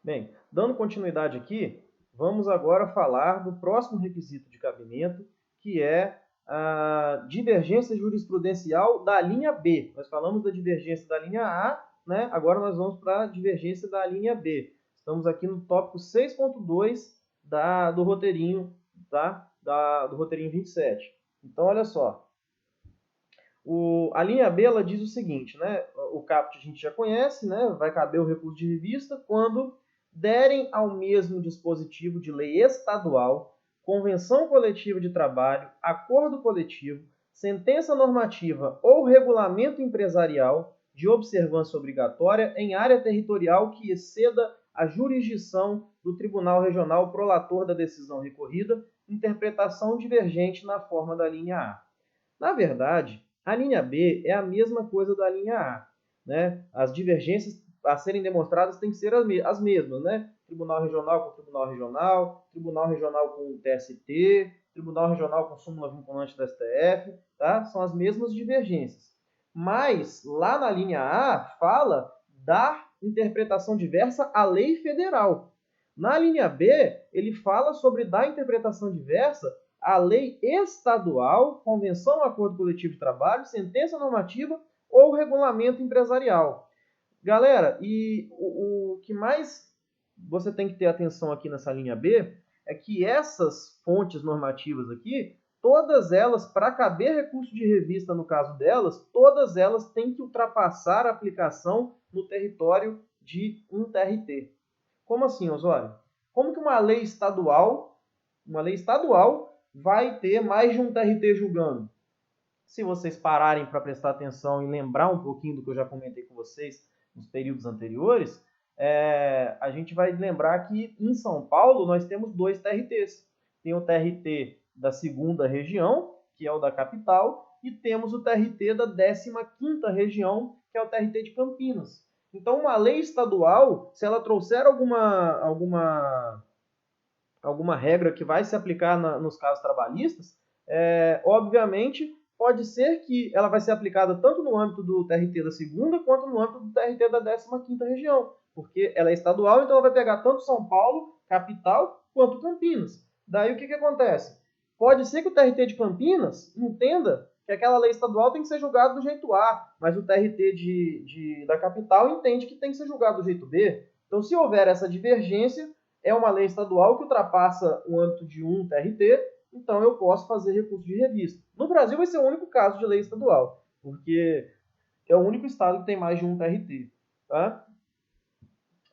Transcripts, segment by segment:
Bem, dando continuidade aqui, vamos agora falar do próximo requisito de cabimento, que é a divergência jurisprudencial da linha B. Nós falamos da divergência da linha A, né? Agora nós vamos para a divergência da linha B. Estamos aqui no tópico 6.2 do roteirinho, tá? Do roteirinho 27. Então, olha só. A linha B ela diz o seguinte, né? O caput a gente já conhece, né? Vai caber o recurso de revista quando derem ao mesmo dispositivo de lei estadual, convenção coletiva de trabalho, acordo coletivo, sentença normativa ou regulamento empresarial de observância obrigatória em área territorial que exceda a jurisdição do Tribunal Regional prolator da decisão recorrida, interpretação divergente na forma da linha A. Na verdade, a linha B é a mesma coisa da linha A, né? As divergências a serem demonstradas têm que ser as mesmas, né? Tribunal Regional com Tribunal Regional, Tribunal Regional com o TST, Tribunal Regional com súmula vinculante da STF, tá? São as mesmas divergências. Mas, lá na linha A, fala da interpretação diversa à lei federal. Na linha B, ele fala sobre dar interpretação diversa a lei estadual, convenção, acordo coletivo de trabalho, sentença normativa ou regulamento empresarial. Galera, e o que mais você tem que ter atenção aqui nessa linha B é que essas fontes normativas aqui, todas elas, para caber recurso de revista no caso delas, todas elas têm que ultrapassar a aplicação no território de um TRT. Como assim, Osório? Como que uma lei estadual vai ter mais de um TRT julgando? Se vocês pararem para prestar atenção e lembrar um pouquinho do que eu já comentei com vocês nos períodos anteriores, a gente vai lembrar que em São Paulo nós temos 2 TRTs. Tem o TRT da 2ª região, que é o da capital, e temos o TRT da 15ª região, que é o TRT de Campinas. Então, uma lei estadual, se ela trouxer alguma regra que vai se aplicar nos casos trabalhistas, obviamente pode ser que ela vai ser aplicada tanto no âmbito do TRT da 2ª quanto no âmbito do TRT da 15ª região, porque ela é estadual, então ela vai pegar tanto São Paulo, capital, quanto Campinas. Daí o que acontece? Pode ser que o TRT de Campinas entenda que aquela lei estadual tem que ser julgada do jeito A, mas o TRT da capital entende que tem que ser julgado do jeito B. Então, se houver essa divergência, é uma lei estadual que ultrapassa o âmbito de um TRT, então eu posso fazer recurso de revista. No Brasil vai ser o único caso de lei estadual, porque é o único estado que tem mais de um TRT. Tá?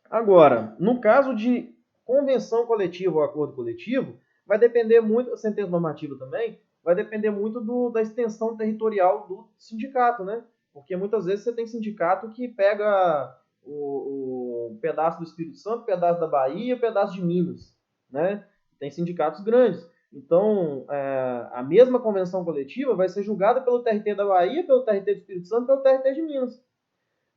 Agora, no caso de convenção coletiva ou acordo coletivo, vai depender muito, sentença normativa também, vai depender muito da extensão territorial do sindicato, né? Porque muitas vezes você tem sindicato que pega o pedaço do Espírito Santo, o pedaço da Bahia, o pedaço de Minas, né? Tem sindicatos grandes. Então, a mesma convenção coletiva vai ser julgada pelo TRT da Bahia, pelo TRT do Espírito Santo e pelo TRT de Minas.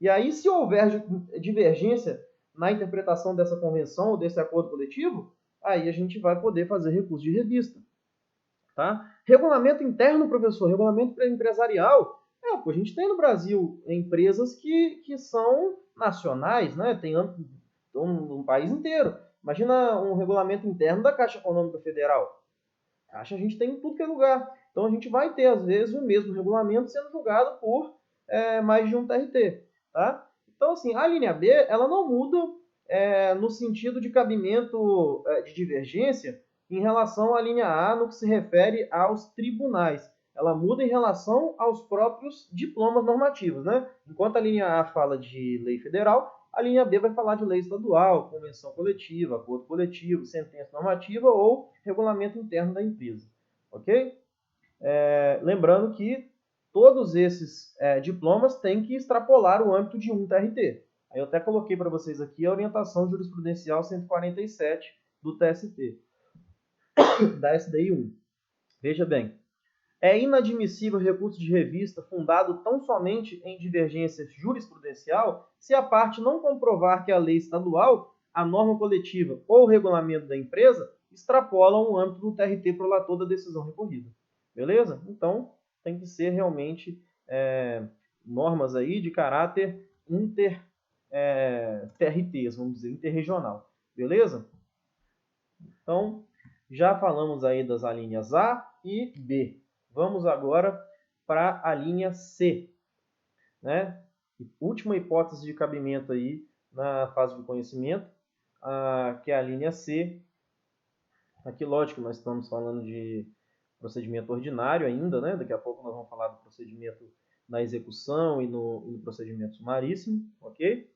E aí, se houver divergência na interpretação dessa convenção ou desse acordo coletivo, aí a gente vai poder fazer recurso de revista. Tá? Regulamento interno, professor, regulamento empresarial. A gente tem no Brasil empresas que são nacionais, né? Tem um país inteiro. Imagina um regulamento interno da Caixa Econômica Federal. A gente tem em tudo que é lugar. Então a gente vai ter, às vezes, o mesmo regulamento sendo julgado por mais de um TRT. Tá? Então, assim, a linha B ela não muda no sentido de cabimento de divergência em relação à linha A no que se refere aos tribunais. Ela muda em relação aos próprios diplomas normativos. Né? Enquanto a linha A fala de lei federal, a linha B vai falar de lei estadual, convenção coletiva, acordo coletivo, sentença normativa ou regulamento interno da empresa. Ok? Lembrando que todos esses diplomas têm que extrapolar o âmbito de um TRT. Aí eu até coloquei para vocês aqui a orientação jurisprudencial 147 do TST, da SDI 1. Veja bem, é inadmissível recurso de revista fundado tão somente em divergência jurisprudencial se a parte não comprovar que a lei estadual, a norma coletiva ou o regulamento da empresa extrapolam o âmbito do TRT prolator da decisão recorrida. Beleza? Então, tem que ser realmente normas aí de caráter TRTs, vamos dizer, interregional. Beleza? Então, já falamos aí das alíneas A e B. Vamos agora para a linha C, né? Última hipótese de cabimento aí na fase de conhecimento, que é a linha C. Aqui, lógico, nós estamos falando de procedimento ordinário ainda, né? Daqui a pouco nós vamos falar do procedimento na execução e no procedimento sumaríssimo, ok?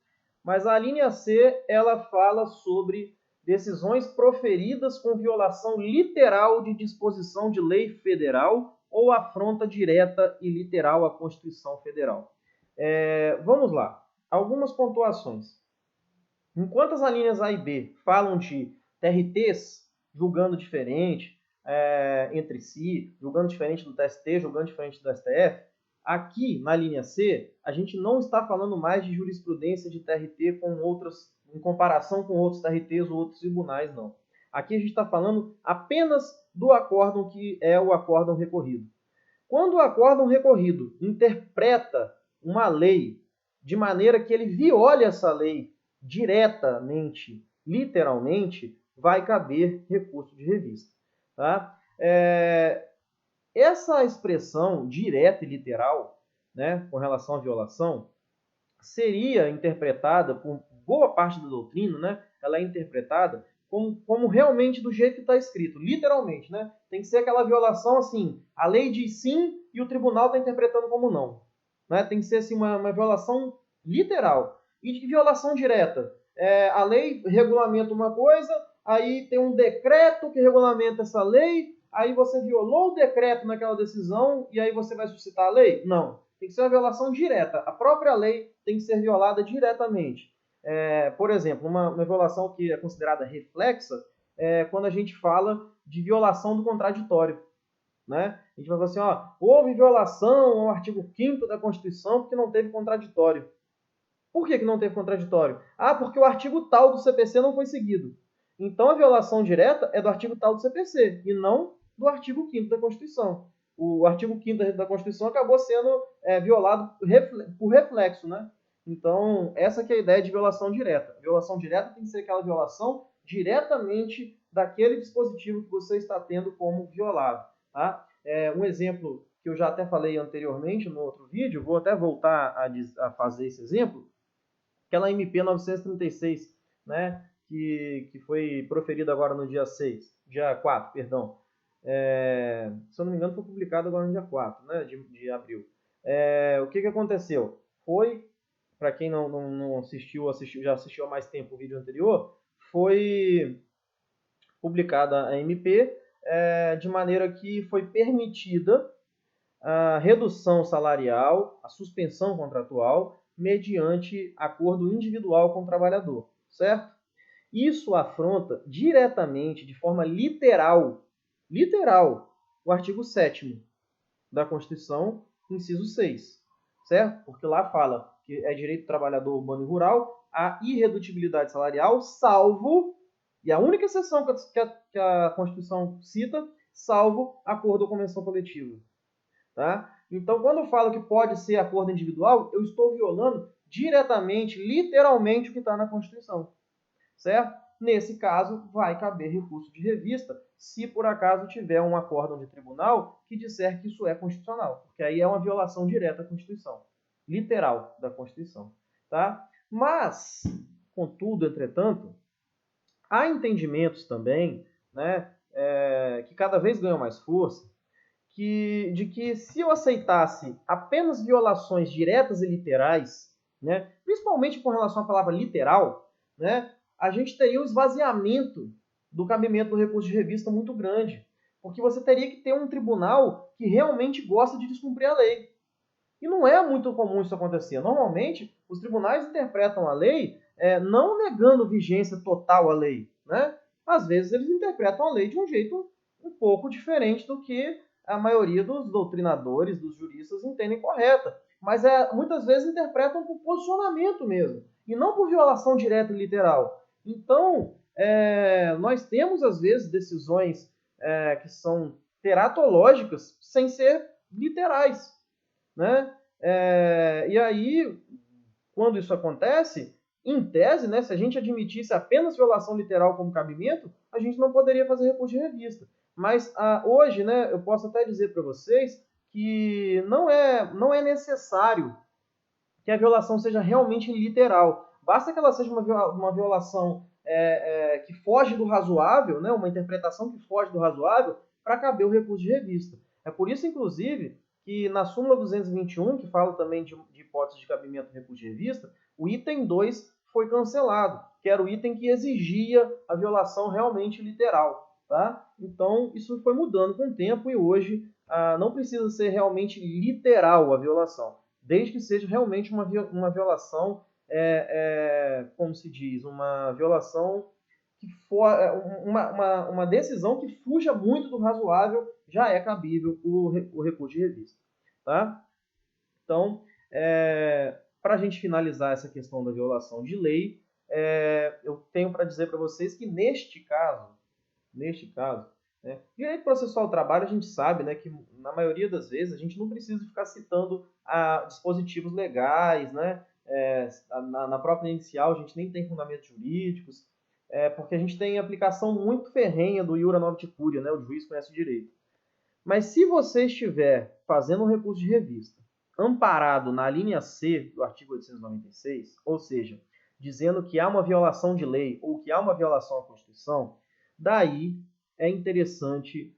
Mas a linha C, ela fala sobre decisões proferidas com violação literal de disposição de lei federal ou afronta direta e literal à Constituição Federal. Vamos lá. Algumas pontuações. Enquanto as alíneas A e B falam de TRTs julgando diferente entre si, julgando diferente do TST, julgando diferente do STF, aqui na linha C, a gente não está falando mais de jurisprudência de TRT em comparação com outros TRTs ou outros tribunais, não. Aqui a gente está falando apenas do acórdão que é o acórdão recorrido. Quando o acórdão recorrido interpreta uma lei de maneira que ele viole essa lei diretamente, literalmente, vai caber recurso de revista. Tá? Essa expressão direta e literal, né, com relação à violação, seria interpretada por boa parte da doutrina, né, ela é interpretada como realmente do jeito que está escrito, literalmente, né? Tem que ser aquela violação assim, a lei diz sim e o tribunal está interpretando como não. Né? Tem que ser assim, uma violação literal. E de violação direta, a lei regulamenta uma coisa, aí tem um decreto que regulamenta essa lei, aí você violou o decreto naquela decisão e aí você vai suscitar a lei? Não. Tem que ser uma violação direta. A própria lei tem que ser violada diretamente. Por exemplo, uma violação que é considerada reflexa é quando a gente fala de violação do contraditório. Né? A gente vai falar assim, houve violação ao artigo 5º da Constituição porque não teve contraditório. Por que não teve contraditório? Porque o artigo tal do CPC não foi seguido. Então a violação direta é do artigo tal do CPC e não do artigo 5º da Constituição. O artigo 5º da Constituição acabou sendo violado por reflexo, né? Então, essa que é a ideia de violação direta. Violação direta tem que ser aquela violação diretamente daquele dispositivo que você está tendo como violado. Tá? Um exemplo que eu já até falei anteriormente no outro vídeo, vou até voltar a fazer esse exemplo, aquela MP 936, né, que foi proferida agora no dia 4, perdão. Se eu não me engano, foi publicado agora no dia 4, né, de abril. O que aconteceu? Foi, para quem não assistiu, já assistiu há mais tempo o vídeo anterior, foi publicada a MP de maneira que foi permitida a redução salarial, a suspensão contratual, mediante acordo individual com o trabalhador, certo? Isso afronta diretamente, de forma literal, o artigo 7º da Constituição, inciso 6, certo? Porque lá fala que é direito do trabalhador urbano e rural a irredutibilidade salarial, salvo, e a única exceção que a Constituição cita, salvo acordo ou convenção coletiva. Tá? Então, quando eu falo que pode ser acordo individual, eu estou violando diretamente, literalmente, o que está na Constituição. Certo? Nesse caso, vai caber recurso de revista, se por acaso tiver um acórdão de tribunal que disser que isso é constitucional, porque aí é uma violação direta à Constituição, literal da Constituição. Tá? Mas, contudo, entretanto, há entendimentos também, né, que cada vez ganham mais força, de que se eu aceitasse apenas violações diretas e literais, né, principalmente com relação à palavra literal, né, a gente teria um esvaziamento do cabimento do recurso de revista muito grande, porque você teria que ter um tribunal que realmente gosta de descumprir a lei. E não é muito comum isso acontecer. Normalmente, os tribunais interpretam a lei não negando vigência total à lei. Né? Às vezes, eles interpretam a lei de um jeito um pouco diferente do que a maioria dos doutrinadores, dos juristas, entendem correta. Mas muitas vezes interpretam por posicionamento mesmo, e não por violação direta e literal. Então, nós temos, às vezes, decisões que são teratológicas sem ser literais. Né? E aí, quando isso acontece, Em tese, né, se a gente admitisse apenas violação literal como cabimento, a gente não poderia fazer recurso de revista. Mas hoje, né, eu posso até dizer para vocês que não é necessário que a violação seja realmente literal. Basta que ela seja uma violação que foge do razoável, né, uma interpretação que foge do razoável, para caber o recurso de revista. É por isso, inclusive, que na súmula 221, que fala também de hipótese de cabimento do recurso de revista, o item 2 foi cancelado, que era o item que exigia a violação realmente literal. Tá? Então, isso foi mudando com o tempo e hoje não precisa ser realmente literal a violação, desde que seja realmente uma violação, como se diz, uma violação que for uma decisão que fuja muito do razoável, já é cabível o recurso de revista. Tá? Então, para a gente finalizar essa questão da violação de lei, eu tenho para dizer para vocês que neste caso, né, direito processual do trabalho, a gente sabe, né, que na maioria das vezes a gente não precisa ficar citando dispositivos legais, né, na própria inicial a gente nem tem fundamentos jurídicos, porque a gente tem aplicação muito ferrenha do iura nobis curia, né, o juiz conhece o direito. Mas se você estiver fazendo um recurso de revista amparado na linha C do artigo 896, ou seja, dizendo que há uma violação de lei ou que há uma violação à Constituição, daí é interessante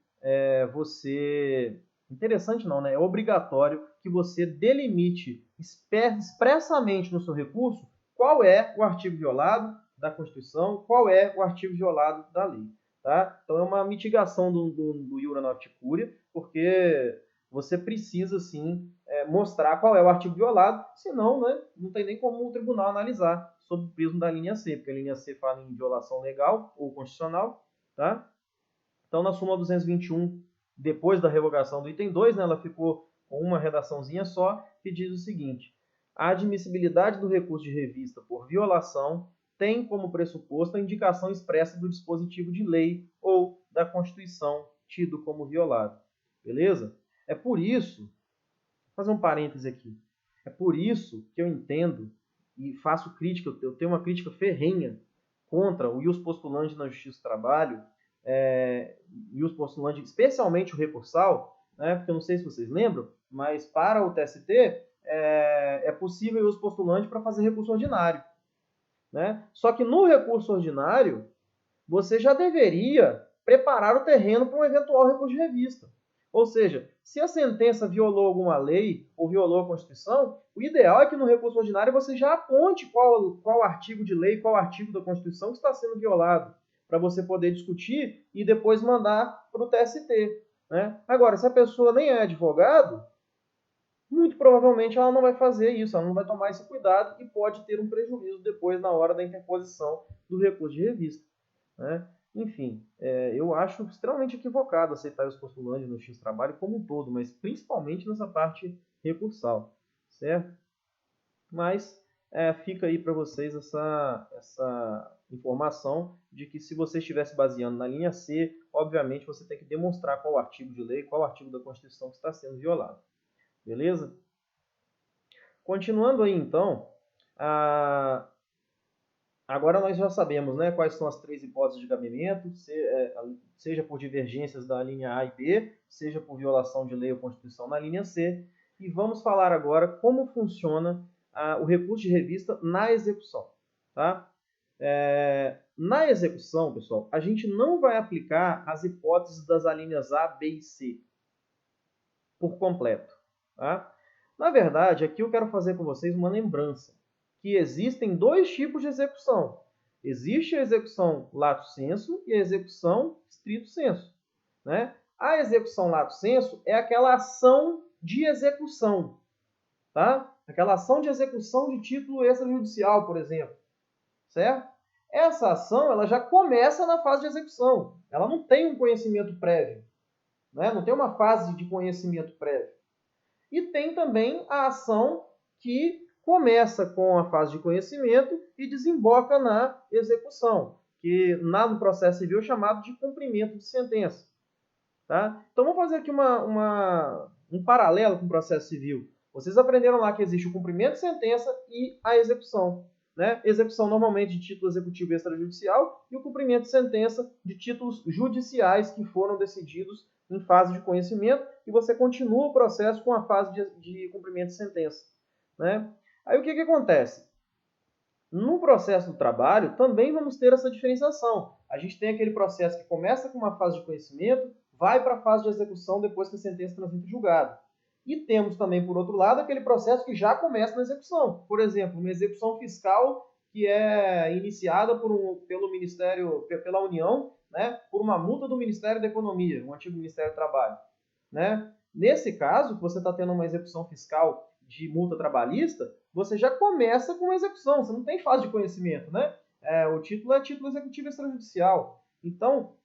você... Interessante não, né? É obrigatório que você delimite expressamente no seu recurso qual é o artigo violado da Constituição, qual é o artigo violado da lei. Tá? Então é uma mitigação do iura nobis curia, porque você precisa sim mostrar qual é o artigo violado, senão, né, não tem nem como o tribunal analisar sob o prisma da linha C, porque a linha C fala em violação legal ou constitucional. Tá? Então na súmula 221, depois da revogação do item 2, né, ela ficou com uma redaçãozinha só, que diz o seguinte: a admissibilidade do recurso de revista por violação tem como pressuposto a indicação expressa do dispositivo de lei ou da Constituição tido como violado. Beleza? É por isso, vou fazer um parêntese aqui, é por isso que eu entendo e faço crítica, eu tenho uma crítica ferrenha contra o ius postulandi na Justiça do Trabalho, ius postulandi, especialmente o recursal, né, porque eu não sei se vocês lembram, mas para o TST é possível o ius postulandi para fazer recurso ordinário. Né? Só que no recurso ordinário, você já deveria preparar o terreno para um eventual recurso de revista. Ou seja, se a sentença violou alguma lei ou violou a Constituição, o ideal é que no recurso ordinário você já aponte qual artigo de lei, qual artigo da Constituição que está sendo violado, para você poder discutir e depois mandar para o TST. Né? Agora, se a pessoa nem é advogado, muito provavelmente ela não vai fazer isso, ela não vai tomar esse cuidado e pode ter um prejuízo depois na hora da interposição do recurso de revista. Né? Enfim, eu acho extremamente equivocado aceitar os postulantes no X trabalho como um todo, mas principalmente nessa parte recursal, certo? Mas fica aí para vocês essa informação de que se você estiver se baseando na linha C, obviamente você tem que demonstrar qual artigo de lei, qual artigo da Constituição que está sendo violado. Beleza? Continuando aí, então, agora nós já sabemos, né, quais são as três hipóteses de cabimento, seja por divergências da linha A e B, seja por violação de lei ou Constituição na linha C, e vamos falar agora como funciona o recurso de revista na execução. Tá? Na execução, pessoal, a gente não vai aplicar as hipóteses das alíneas A, B e C por completo. Tá? Na verdade, aqui eu quero fazer com vocês uma lembrança, que existem dois tipos de execução. Existe a execução lato sensu e a execução stricto sensu. Né? A execução lato sensu é aquela ação de execução. Tá? Aquela ação de execução de título extrajudicial, por exemplo. Certo? Essa ação ela já começa na fase de execução. Ela não tem um conhecimento prévio. Né? Não tem uma fase de conhecimento prévio. E tem também a ação que começa com a fase de conhecimento e desemboca na execução, que no processo civil é chamado de cumprimento de sentença. Tá? Então vamos fazer aqui um paralelo com o processo civil. Vocês aprenderam lá que existe o cumprimento de sentença e a execução. né? Execução normalmente de título executivo extrajudicial e o cumprimento de sentença de títulos judiciais que foram decididos em fase de conhecimento e você continua o processo com a fase de cumprimento de sentença, né? Aí o que acontece? No processo do trabalho, também vamos ter essa diferenciação. A gente tem aquele processo que começa com uma fase de conhecimento, vai para a fase de execução depois que a sentença transita em julgado. E temos também, por outro lado, aquele processo que já começa na execução. Por exemplo, uma execução fiscal que é iniciada pelo Ministério, pela União, né, por uma multa do Ministério da Economia, o antigo Ministério do Trabalho, né? Nesse caso, você está tendo uma execução fiscal de multa trabalhista, você já começa com a execução, você não tem fase de conhecimento, né? O título é título executivo extrajudicial. Então,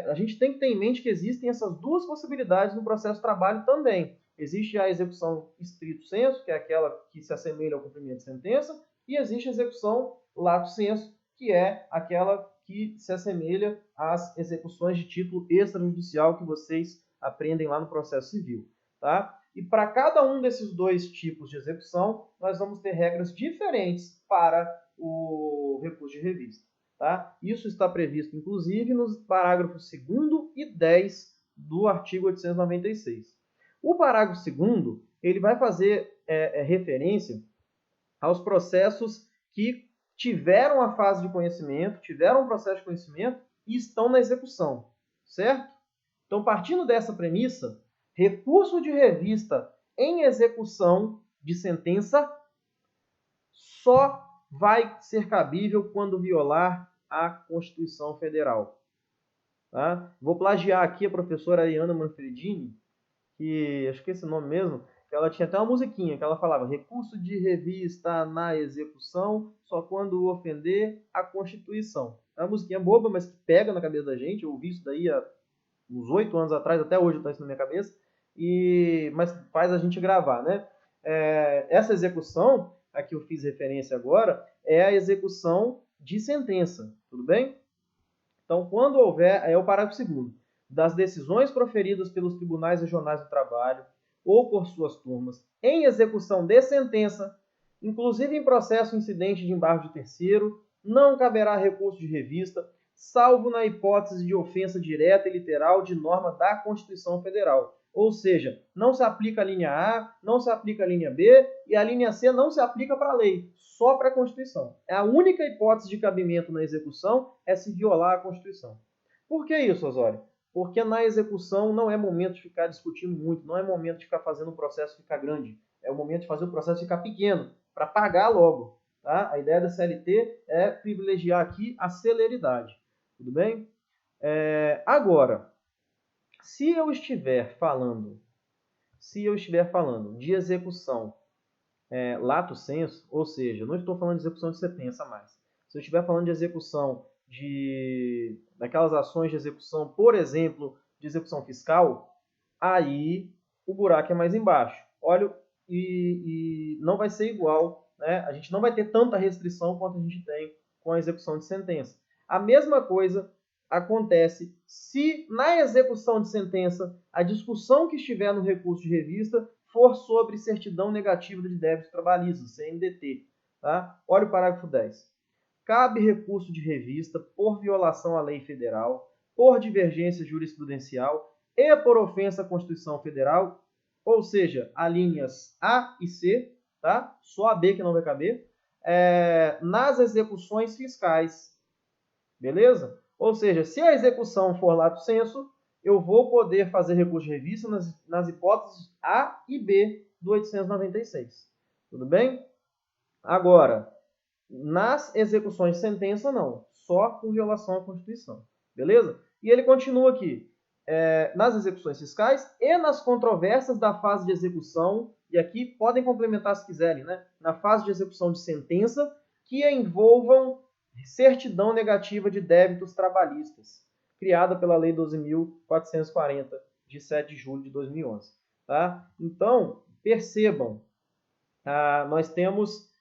a gente tem que ter em mente que existem essas duas possibilidades no processo de trabalho também. Existe a execução estrito sensu, que é aquela que se assemelha ao cumprimento de sentença, e existe a execução lato sensu, que é aquela que se assemelha às execuções de título extrajudicial que vocês aprendem lá no processo civil, tá? E para cada um desses dois tipos de execução, nós vamos ter regras diferentes para o recurso de revista, tá? Isso está previsto, inclusive, nos parágrafos 2º e 10 do artigo 896. O parágrafo 2º, ele vai fazer referência aos processos que tiveram a fase de conhecimento, tiveram um processo de conhecimento e estão na execução, certo? Então, partindo dessa premissa, recurso de revista em execução de sentença só vai ser cabível quando violar a Constituição Federal. Tá? Vou plagiar aqui a professora Ariana Manfredini, que acho que é esse nome mesmo, ela tinha até uma musiquinha que ela falava: recurso de revista na execução só quando ofender a Constituição. É uma musiquinha boba, mas que pega na cabeça da gente. Eu ouvi isso daí há uns 8 anos atrás, até hoje está isso na minha cabeça, mas faz a gente gravar, né? Essa execução, a que eu fiz referência agora, é a execução de sentença, tudo bem? Então, quando houver, é o parágrafo 2º, das decisões proferidas pelos tribunais regionais do trabalho ou por suas turmas em execução de sentença, inclusive em processo incidente de embargo de terceiro, não caberá recurso de revista, salvo na hipótese de ofensa direta e literal de norma da Constituição Federal. Ou seja, não se aplica a linha A, não se aplica a linha B e a linha C não se aplica para a lei, só para a Constituição. A única hipótese de cabimento na execução é se violar a Constituição. Por que isso, Osório? Porque na execução não é momento de ficar discutindo muito, não é momento de ficar fazendo o processo ficar grande, é o momento de fazer o processo ficar pequeno, para pagar logo. Tá? A ideia da CLT é privilegiar aqui a celeridade. Tudo bem? Agora, se eu estiver falando de execução lato sensu, ou seja, não estou falando de execução de sentença mais. Se eu estiver falando de execução daquelas ações de execução, por exemplo, de execução fiscal, aí o buraco é mais embaixo. Olha, e não vai ser igual, né? A gente não vai ter tanta restrição quanto a gente tem com a execução de sentença. A mesma coisa acontece se na execução de sentença a discussão que estiver no recurso de revista for sobre certidão negativa de débitos trabalhistas, CNDT. Tá? Olha o parágrafo 10. Cabe recurso de revista por violação à lei federal, por divergência jurisprudencial e por ofensa à Constituição Federal, ou seja, as linhas A e C, tá? Só a B que não vai caber, nas execuções fiscais. Beleza? Ou seja, se a execução for lato sensu, eu vou poder fazer recurso de revista nas hipóteses A e B do 896. Tudo bem? Agora, nas execuções de sentença, não. Só por violação à Constituição. Beleza? E ele continua aqui. Nas execuções fiscais e nas controvérsias da fase de execução, e aqui podem complementar se quiserem, né? Na fase de execução de sentença, que envolvam certidão negativa de débitos trabalhistas, criada pela Lei 12.440, de 7 de julho de 2011. Tá? Então, percebam, nós temos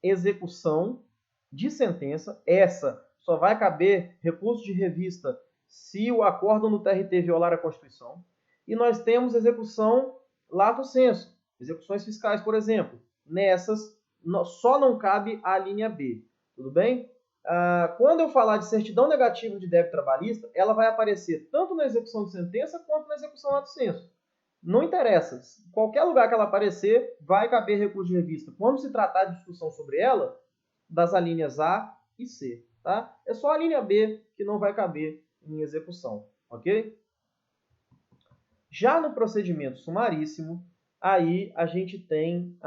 execução de sentença, essa só vai caber recurso de revista se o acórdão no TRT violar a Constituição, e nós temos execução lato sensu, execuções fiscais, por exemplo. Nessas, só não cabe a linha B, tudo bem? Quando eu falar de certidão negativa de débito trabalhista, ela vai aparecer tanto na execução de sentença quanto na execução lato sensu. Não interessa. Qualquer lugar que ela aparecer, vai caber recurso de revista. Quando se tratar de discussão sobre ela, das alíneas A e C. Tá? É só a linha B que não vai caber em execução. Ok? Já no procedimento sumaríssimo, aí a gente tem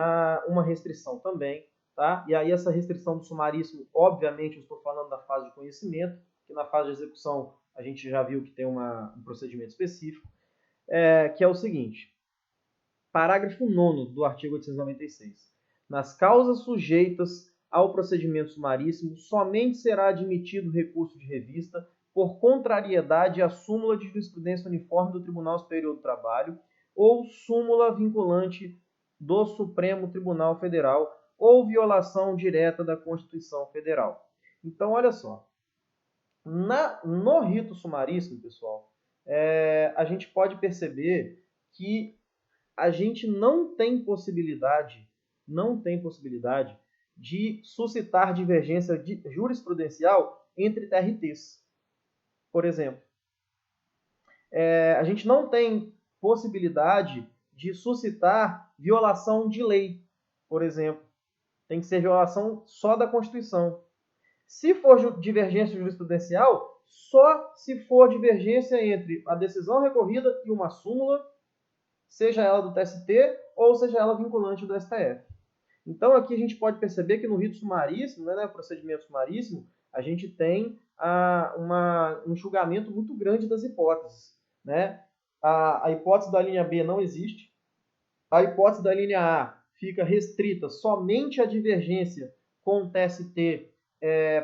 uma restrição também. Tá? E aí essa restrição do sumaríssimo, obviamente, eu estou falando da fase de conhecimento, que na fase de execução a gente já viu que tem um procedimento específico, que é o seguinte. Parágrafo 9º do artigo 896. Nas causas sujeitas ao procedimento sumaríssimo, somente será admitido recurso de revista por contrariedade à súmula de jurisprudência uniforme do Tribunal Superior do Trabalho ou súmula vinculante do Supremo Tribunal Federal ou violação direta da Constituição Federal. Então, olha só. No rito sumaríssimo, pessoal, a gente pode perceber que a gente não tem possibilidade de suscitar divergência jurisprudencial entre TRTs. Por exemplo, a gente não tem possibilidade de suscitar violação de lei, por exemplo. Tem que ser violação só da Constituição. Se for divergência jurisprudencial, só se for divergência entre a decisão recorrida e uma súmula, seja ela do TST ou seja ela vinculante do STF. Então aqui a gente pode perceber que no rito sumaríssimo, né, procedimento sumaríssimo, a gente tem um julgamento muito grande das hipóteses. Né? A hipótese da linha B não existe. A hipótese da linha A fica restrita somente à divergência com o TST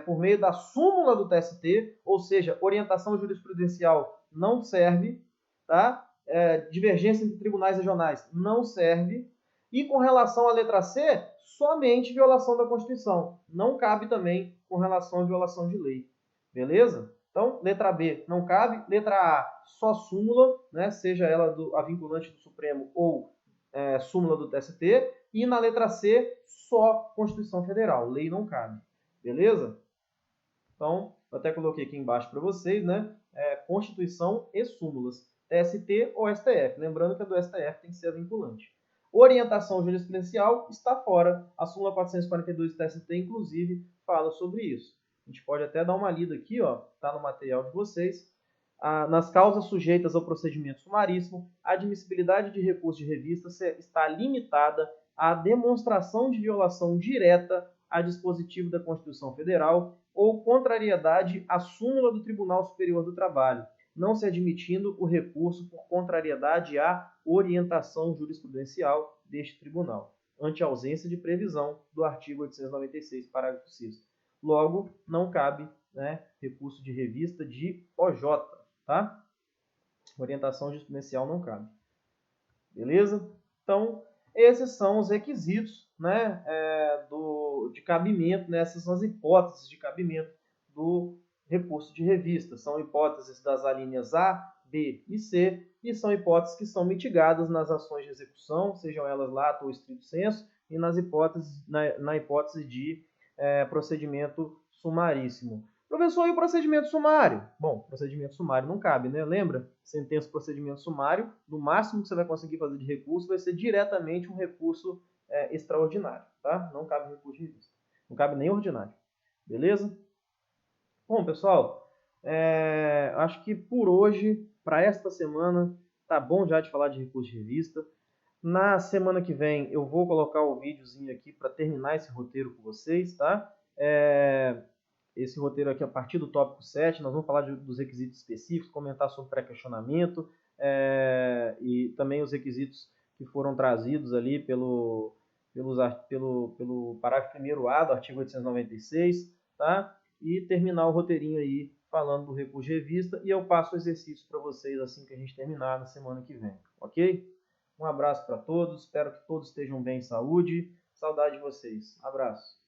por meio da súmula do TST, ou seja, orientação jurisprudencial não serve, tá? Divergência entre tribunais regionais não serve. E com relação à letra C, somente violação da Constituição. Não cabe também com relação à violação de lei. Beleza? Então, letra B não cabe. Letra A, só súmula, né? Seja ela a vinculante do Supremo ou súmula do TST. E na letra C, só Constituição Federal. Lei não cabe. Beleza? Então, eu até coloquei aqui embaixo para vocês, né? Constituição e súmulas. TST ou STF. Lembrando que a do STF tem que ser a vinculante. Orientação jurisprudencial está fora. A súmula 442 do TST, inclusive, fala sobre isso. A gente pode até dar uma lida aqui, ó, está no material de vocês. Nas causas sujeitas ao procedimento sumaríssimo, a admissibilidade de recurso de revista está limitada à demonstração de violação direta a dispositivo da Constituição Federal ou contrariedade à súmula do Tribunal Superior do Trabalho, não se admitindo o recurso por contrariedade à orientação jurisprudencial deste tribunal, ante ausência de previsão do artigo 896, parágrafo 6º. Logo, não cabe, né, recurso de revista de OJ, tá? Orientação jurisprudencial não cabe. Beleza? Então, esses são os requisitos, né, de cabimento, né, essas são as hipóteses de cabimento do recurso de revista. São hipóteses das alíneas A, B e C, e são hipóteses que são mitigadas nas ações de execução, sejam elas lato ou estrito sensu, e nas hipóteses, na hipótese de procedimento sumaríssimo. Professor, e o procedimento sumário? Bom, procedimento sumário não cabe, né? Lembra? Sentença procedimento sumário, no máximo que você vai conseguir fazer de recurso vai ser diretamente um recurso extraordinário, tá? Não cabe recurso de revista. Não cabe nem ordinário. Beleza? Bom, pessoal, acho que por hoje, para esta semana, tá bom já de falar de recurso de revista. Na semana que vem eu vou colocar o videozinho aqui para terminar esse roteiro com vocês, tá? Esse roteiro aqui a partir do tópico 7, nós vamos falar dos requisitos específicos, comentar sobre pré-questionamento e também os requisitos que foram trazidos ali pelo parágrafo 1º A do artigo 896, tá? E terminar o roteirinho aí falando do recurso de revista e eu passo o exercício para vocês assim que a gente terminar na semana que vem, ok? Um abraço para todos, espero que todos estejam bem em saúde, saudade de vocês, abraço.